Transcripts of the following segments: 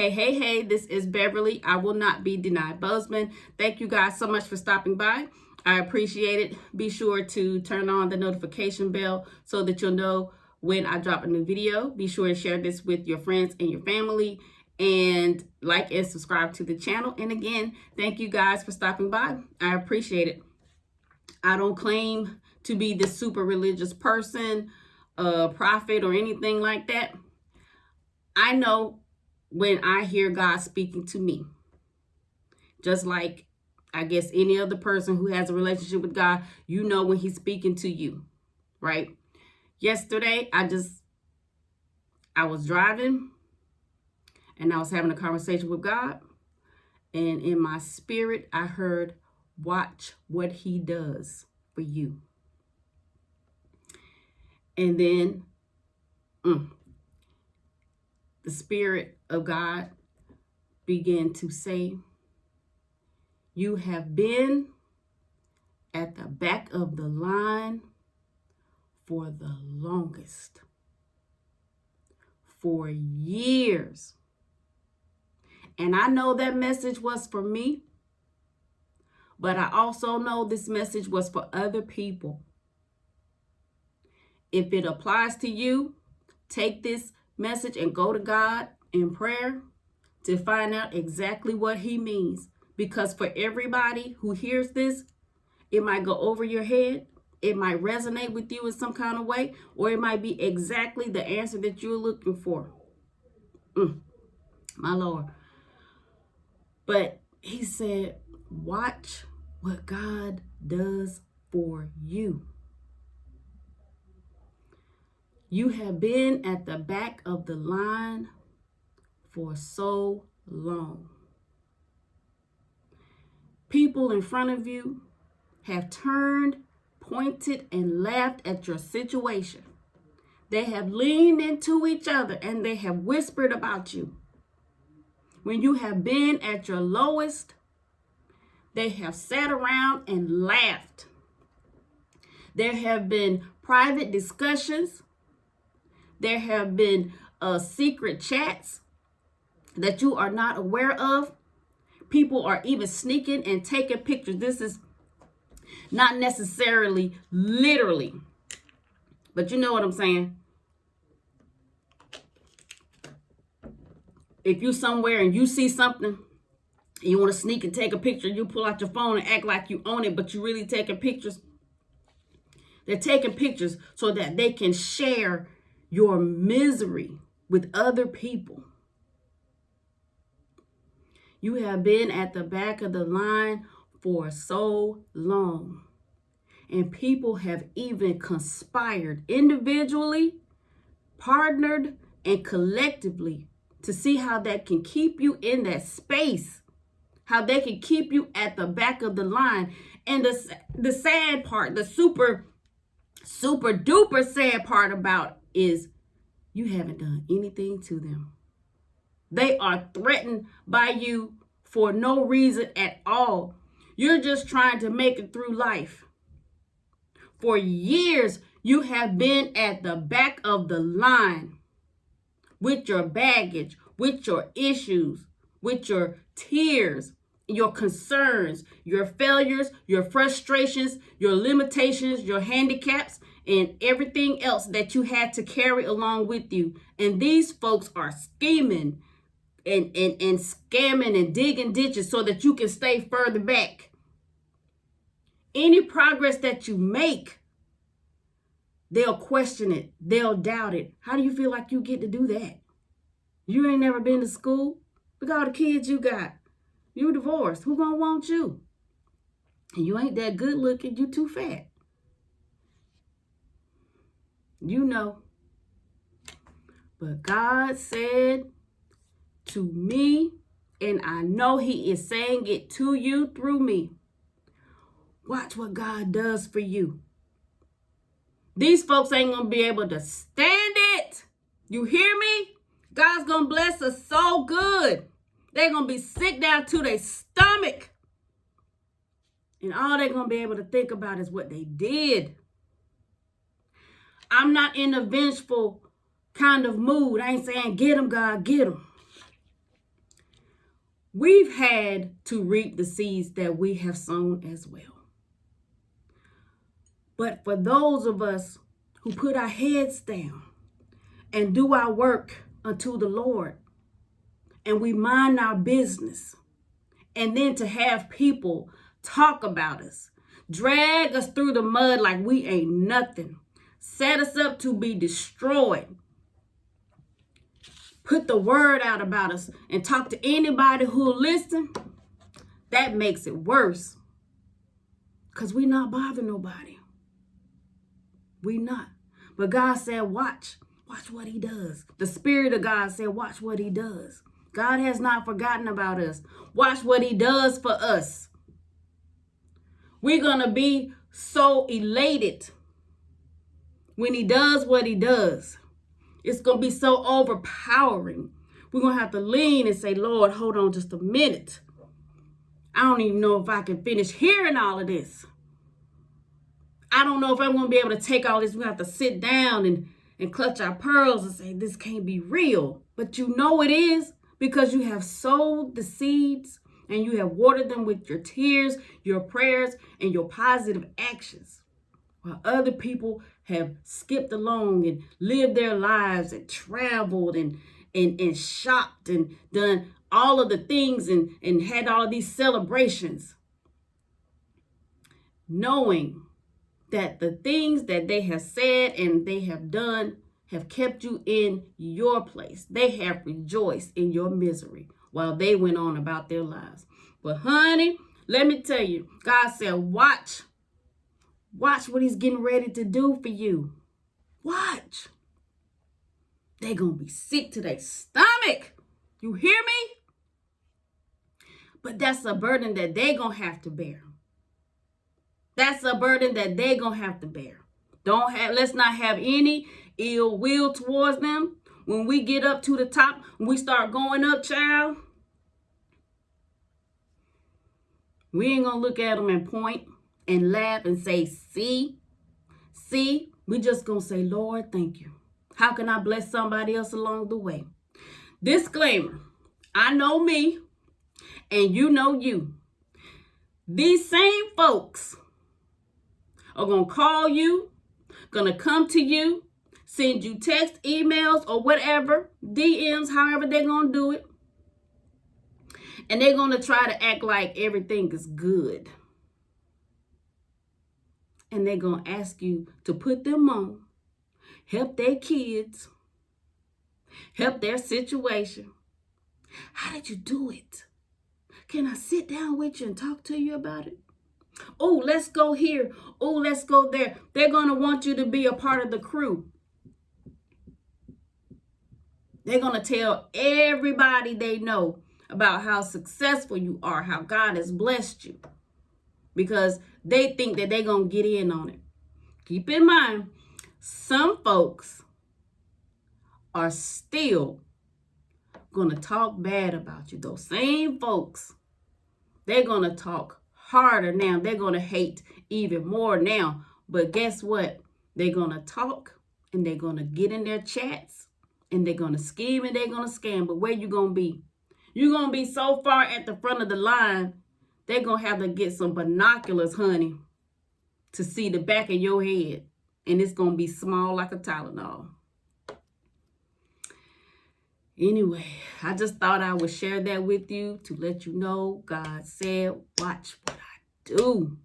Hey, this is Beverly. I will not be denied Bozeman. Thank you guys so much for stopping by. I appreciate it. Be sure to turn on the notification bell so that you'll know when I drop a new video. Be sure to share this with your friends and your family and like and subscribe to the channel. And again, thank you guys for stopping by. I appreciate it. I don't claim to be this super religious person, prophet, or anything like that. I know when I hear God speaking to me, just like I guess any other person who has a relationship with God, you know when he's speaking to you, right? Yesterday, I was driving and I was having a conversation with God, and in my spirit, I heard, watch what he does for you. And then the Spirit of God began to say, you have been at the back of the line for the longest, for years. And I know that message was for me, but I also know this message was for other people. If it applies to you, take this message and go to God in prayer to find out exactly what he means. Because for everybody who hears this, it might go over your head. It might resonate with you in some kind of way, or it might be exactly the answer that you're looking for. My Lord. But he said, watch what God does for you. You have been at the back of the line for so long. People in front of you have turned, pointed, and laughed at your situation. They have leaned into each other and they have whispered about you. When you have been at your lowest, they have sat around and laughed. There have been private discussions. There have been secret chats that you are not aware of. People are even sneaking and taking pictures. This is not necessarily literally, but you know what I'm saying. If you somewhere and you see something, and you want to sneak and take a picture, you pull out your phone and act like you own it, but you really taking pictures. They're taking pictures so that they can share your misery with other people. You have been at the back of the line for so long. And people have even conspired individually, partnered, and collectively to see how that can keep you in that space, how they can keep you at the back of the line. And the sad part, the super duper sad part about is you haven't done anything to them. They are threatened by you for no reason at all. You're just trying to make it through life. For years, you have been at the back of the line with your baggage, with your issues, with your tears, your concerns, your failures, your frustrations, your limitations, your handicaps, and everything else that you had to carry along with you. And these folks are scheming and scamming and digging ditches so that you can stay further back. Any progress that you make, they'll question it. They'll doubt it. How do you feel like you get to do that? You ain't never been to school. Look at all the kids you got. You divorced. Who gonna want you? And you ain't that good looking. You too fat. You know. But God said to me, and I know he is saying it to you through me, watch what God does for you. These folks ain't going to be able to stand it. You hear me? God's going to bless us so good. They're going to be sick down to their stomach. And all they're going to be able to think about is what they did. I'm not in a vengeful kind of mood. I ain't saying, get them, God, get them. we've had to reap the seeds that we have sown as well. But for those of us who put our heads down and do our work unto the Lord, and we mind our business, and then to have people talk about us, drag us through the mud like we ain't nothing, set us up to be destroyed, put the word out about us, and talk to anybody who'll listen, that makes it worse. Because we not bothering nobody. We not. But God said, watch what he does. The Spirit of God said, watch what he does. God has not forgotten about us. Watch what he does for us. We're going to be so elated when he does what he does. It's going to be so overpowering. We're going to have to lean and say, Lord, hold on just a minute. I don't even know if I can finish hearing all of this. I don't know if I'm going to be able to take all this. We have to sit down and clutch our pearls and say, this can't be real. But you know it is, because you have sowed the seeds and you have watered them with your tears, your prayers, and your positive actions. While other people have skipped along and lived their lives and traveled and shopped and done all of the things and had all of these celebrations, knowing that the things that they have said and they have done have kept you in your place. They have rejoiced in your misery while they went on about their lives. But honey, let me tell you, God said, watch what he's getting ready to do for you. Watch. They're going to be sick to their stomach. You hear me? But that's a burden that they're going to have to bear. That's a burden that they're going to have to bear. Let's not have any ill will towards them. When we get up to the top, when we start going up, child, we ain't going to look at them and point and laugh and say, see, we just going to say, Lord, thank you. How can I bless somebody else along the way? Disclaimer, I know me and you know you. These same folks are going to call you, going to come to you, send you text, emails, or whatever, DMs, however they're going to do it. And they're going to try to act like everything is good. And they're going to ask you to put them on, help their kids, help their situation. How did you do it? Can I sit down with you and talk to you about it? Oh, let's go here. Oh, let's go there. They're going to want you to be a part of the crew. They're going to tell everybody they know about how successful you are, how God has blessed you, because they think that they're going to get in on it. Keep in mind, some folks are still going to talk bad about you. Those same folks, they're going to talk harder now. They're going to hate even more now. But guess what? They're going to talk and they're going to get in their chats and they're going to scheme and they're going to scam. But where you going to be? You're going to be so far at the front of the line, they're going to have to get some binoculars, honey, to see the back of your head. And it's going to be small like a Tylenol. Anyway, I just thought I would share that with you to let you know God said, watch what I do.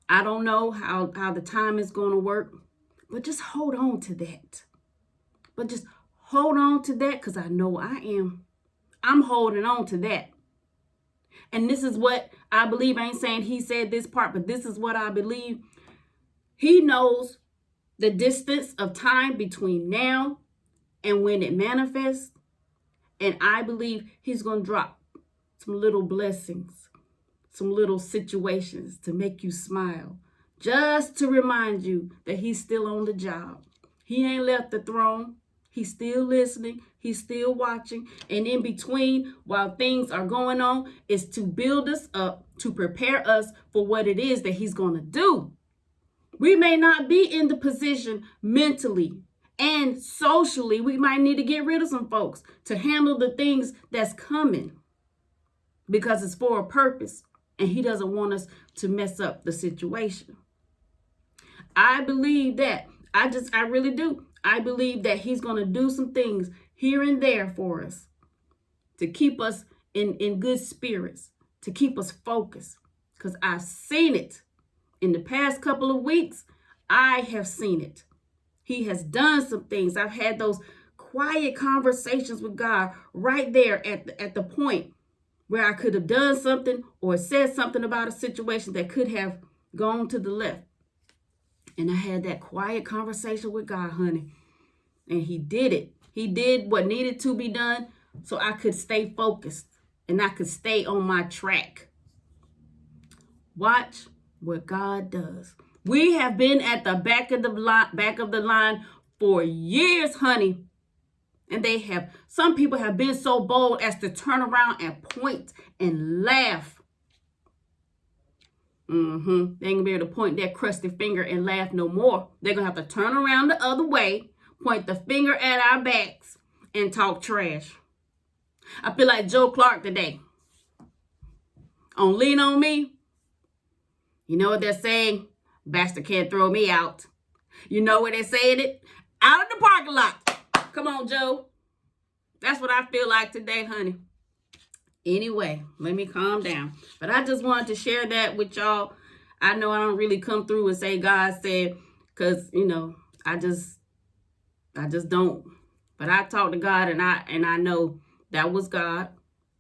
I don't know how the time is going to work, but just hold on to that. But just hold on to that, because I know I am. I'm holding on to that. And this is what I believe. I ain't saying he said this part, but this is what I believe. He knows the distance of time between now and when it manifests. And I believe he's going to drop some little blessings, some little situations to make you smile, just to remind you that he's still on the job. He ain't left the throne. He's still listening. He's still watching. And in between, while things are going on, is to build us up, to prepare us for what it is that he's going to do. We may not be in the position mentally And socially, we might need to get rid of some folks to handle the things that's coming, because it's for a purpose, and he doesn't want us to mess up the situation. I believe that. I really do. I believe that he's going to do some things here and there for us to keep us in good spirits, to keep us focused, because I've seen it in the past couple of weeks. I have seen it. He has done some things. I've had those quiet conversations with God right there at the point where I could have done something or said something about a situation that could have gone to the left. And I had that quiet conversation with God, honey. And he did it. He did what needed to be done so I could stay focused and I could stay on my track. Watch what God does. We have been at the back of the line for years, honey. And some people have been so bold as to turn around and point and laugh. They ain't gonna be able to point that crusty finger and laugh no more. They're gonna have to turn around the other way, point the finger at our backs, and talk trash. I feel like Joe Clark today. On Lean On Me. You know what they're saying? Bastard can't throw me out. You know where they're saying it? Out of the parking lot. Come on, Joe. That's what I feel like today, honey. Anyway, let me calm down. But I just wanted to share that with y'all. I know I don't really come through and say God said, because, I just don't. But I talk to God, and I know that was God.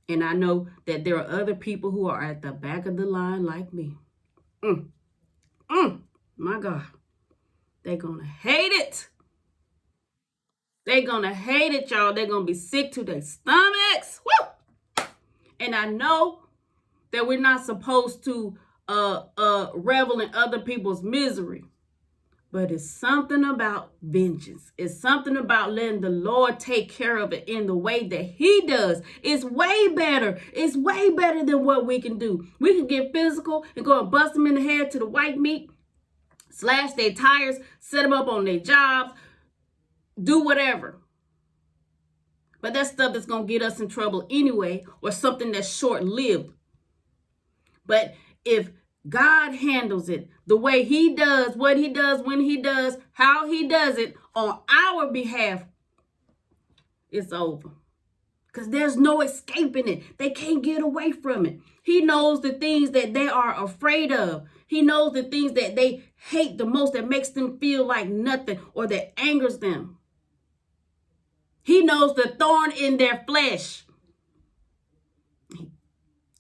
And I know that there are other people who are at the back of the line like me. My God. They're going to hate it. They're going to hate it, y'all. They're going to be sick to their stomachs. Woo! And I know that we're not supposed to revel in other people's misery. But it's something about vengeance. It's something about letting the Lord take care of it in the way that he does. It's way better. It's way better than what we can do. We can get physical and go and bust them in the head to the white meat, slash their tires, set them up on their jobs, do whatever. But that's stuff that's going to get us in trouble anyway, or something that's short-lived. But if God handles it the way he does, what he does, when he does, how he does it on our behalf, it's over. Because there's no escaping it. They can't get away from it. He knows the things that they are afraid of. He knows the things that they hate the most, that makes them feel like nothing or that angers them. He knows the thorn in their flesh. He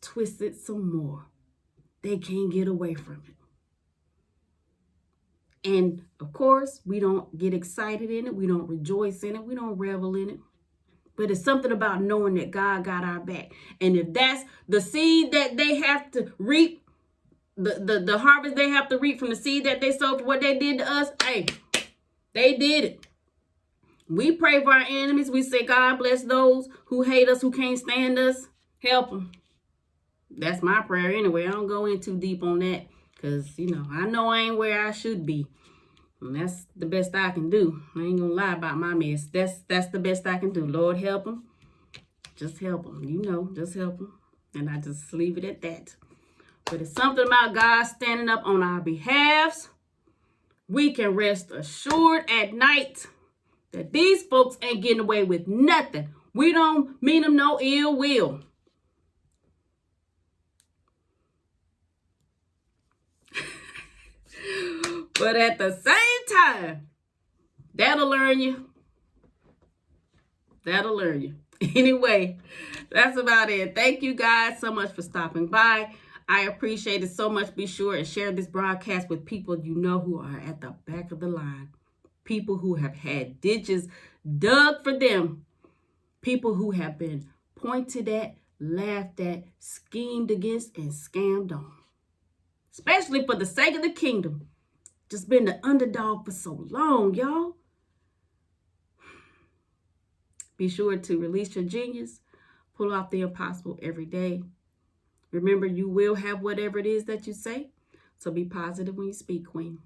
twists it some more. They can't get away from it. And of course, we don't get excited in it. We don't rejoice in it. We don't revel in it. But it's something about knowing that God got our back. And if that's the seed that they have to reap, the harvest they have to reap from the seed that they sowed for what they did to us, hey, they did it. We pray for our enemies. We say, God bless those who hate us, who can't stand us. Help them. That's my prayer anyway. I don't go in too deep on that because, I know I ain't where I should be. And that's the best I can do. I ain't going to lie about my mess. That's the best I can do. Lord, help them. Just help them. Just help them. And I just leave it at that. But it's something about God standing up on our behalves. We can rest assured at night that these folks ain't getting away with nothing. We don't mean them no ill will. But at the same time, that'll learn you. That'll learn you. Anyway, that's about it. Thank you guys so much for stopping by. I appreciate it so much. Be sure and share this broadcast with people you know who are at the back of the line. People who have had ditches dug for them. People who have been pointed at, laughed at, schemed against, and scammed on. Especially for the sake of the kingdom. Just been the underdog for so long, y'all. Be sure to release your genius. Pull off the impossible every day. Remember, you will have whatever it is that you say. So be positive when you speak, Queen.